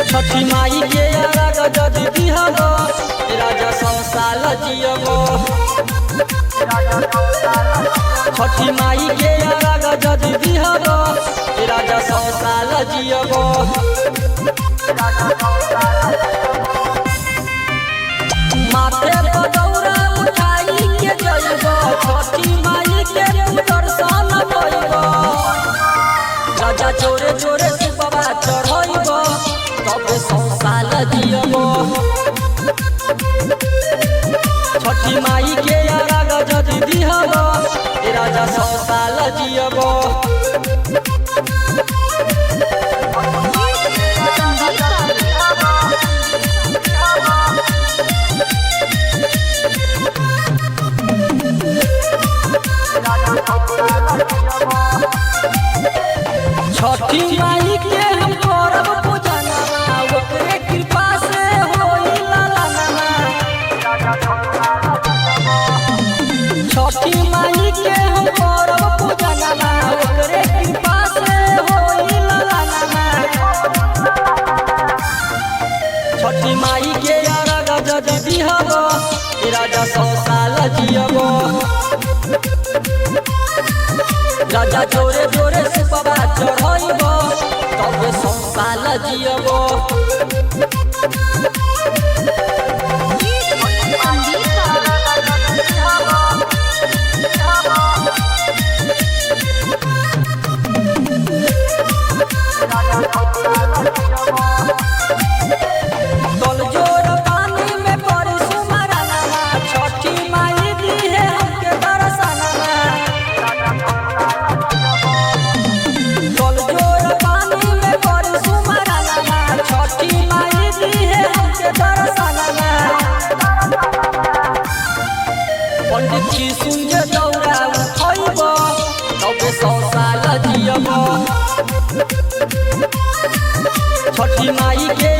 छठी माई के अरग जदि दिहब राजा 100 साल जियब। छठी माई के अरग जदि दिहब राजा 100 साल जियब। माथे पर दौरा उठाई के जइब छठी माई के दर्शन कइब। राजा जोरे जोरे सुपवा चढ़इब तबे 100 साल जियब। छठी माई के अरग जदि दिहब राजा 100 साल जियब। छठी माई के हम करब पूजनवा ओकरे कृपा से होई लालनवा। छठी माई के हम करब पूजनवा ओकरे कृपा से होई लालनवा। छठी माई के अरग जदि दिहब राजा 100 साल जियब। राजा जोरे जोरे सुपवा चढ़इब तबे 100 साल जियब। तल जोर पानी में पड़ी सुमरनवा छठी माई दिहे हमके दर्शनवा। तल जोर पानी में पड़ी सुमरनवा छठी माई दिहे हमके दर्शनवा। पंडित जी सुन दौरा उठइब तबे 100 साल जियब। छठी माई के